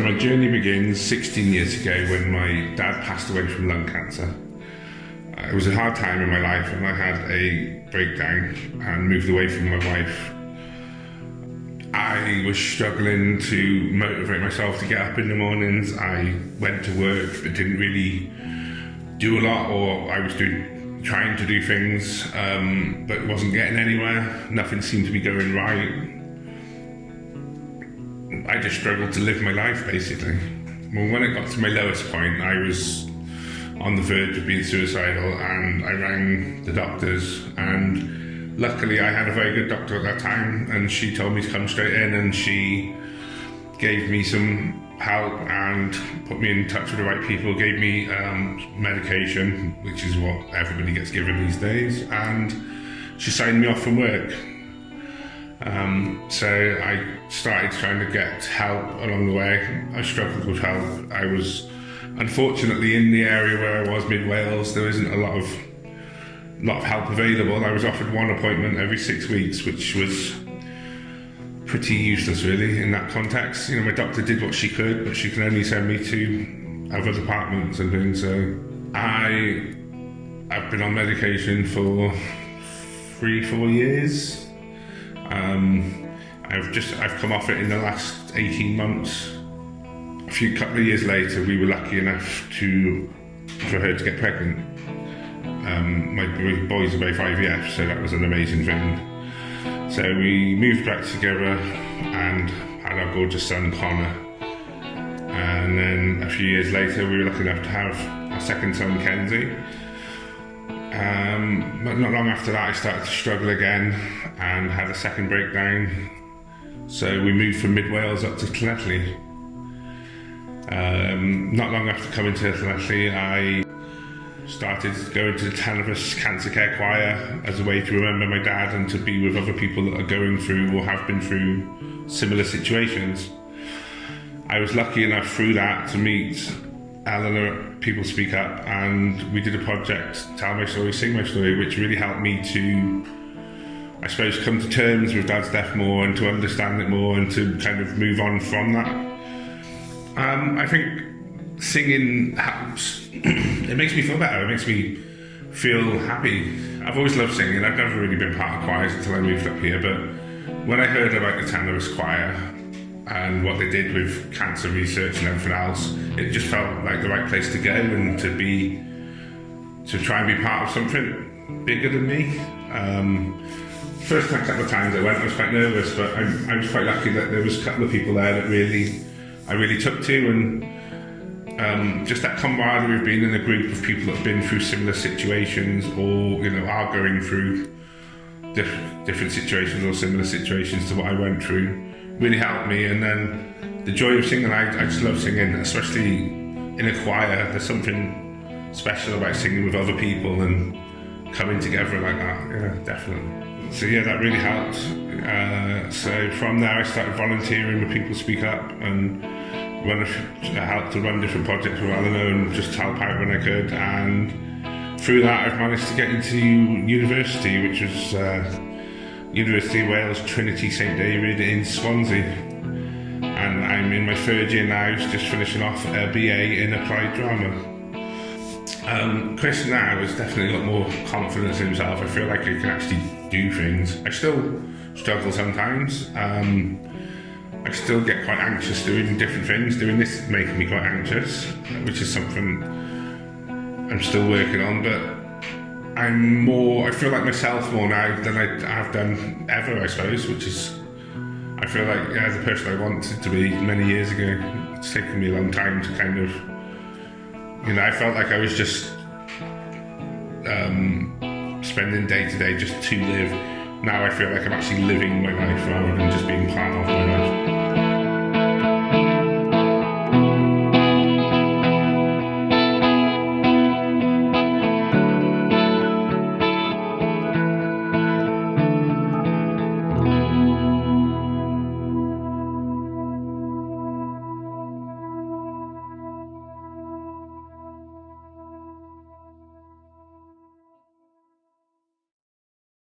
my journey begins 16 years ago when my dad passed away from lung cancer. It was a hard time in my life and I had a breakdown and moved away from my wife. I was struggling to motivate myself to get up in the mornings. I went to work but didn't really do a lot, or I was trying to do things but wasn't getting anywhere. Nothing seemed to be going right. I just struggled to live my life, basically. Well, when it got to my lowest point, I was on the verge of being suicidal, and I rang the doctors, and luckily I had a very good doctor at that time, and she told me to come straight in, and she gave me some help and put me in touch with the right people, gave me medication, which is what everybody gets given these days, and she signed me off from work. So I started trying to get help along the way. I struggled with help. I was unfortunately in the area where I was, mid Wales, there isn't a lot of help available. I was offered one appointment every 6 weeks, which was pretty useless really in that context. You know, my doctor did what she could, but she can only send me to other departments and things. So I've been on medication for 3-4 years. I've come off it in the last 18 months. A couple of years later, we were lucky enough for her to get pregnant. My boys are both IVF, so that was an amazing thing. So we moved back together and had our gorgeous son Connor. And then a few years later, we were lucky enough to have our second son Kenzie. But not long after that, I started to struggle again and had a second breakdown. So we moved from mid Wales up to Llanelli. Not long after coming to Llanelli, I started going to the Tanner's Cancer Care Choir as a way to remember my dad and to be with other people that are going through or have been through similar situations. I was lucky enough through that to meet Eleanor at People Speak Up, and we did a project, Tell My Story, Sing My Story, which really helped me to, I suppose, come to terms with Dad's death more and to understand it more and to kind of move on from that. I think singing helps. It makes me feel better, it makes me feel happy. I've always loved singing. I've never really been part of choirs until I moved up here, but when I heard about the Tanner's Choir and what they did with cancer research and everything else, it just felt like the right place to go and to try and be part of something bigger than me. First couple of times I went, I was quite nervous, but I was quite lucky that there was a couple of people there that I really took to, and just that camaraderie of being in a group of people that have been through similar situations, or are going through different situations or similar situations to what I went through, really helped me. And then the joy of singing, I just love singing, especially in a choir. There's something special about singing with other people and coming together like that. Yeah, definitely. So yeah, that really helped. So from there I started volunteering with People Speak Up and helped to run different projects with Eleanor and just help out when I could. And through that I've managed to get into university, which was University of Wales Trinity St David in Swansea, and I'm in my third year now, just finishing off a BA in Applied Drama. Kris now has definitely got more confidence in himself. I feel like he can actually do things. I still struggle sometimes. I still get quite anxious doing different things. Doing this is making me quite anxious, which is something I'm still working on, but I feel like myself more now than I have done ever, I suppose, which is, I feel like, the person I wanted to be many years ago. It's taken me a long time to kind of, I felt like I was just spending day to day just to live. Now I feel like I'm actually living my life rather than just being part of my life.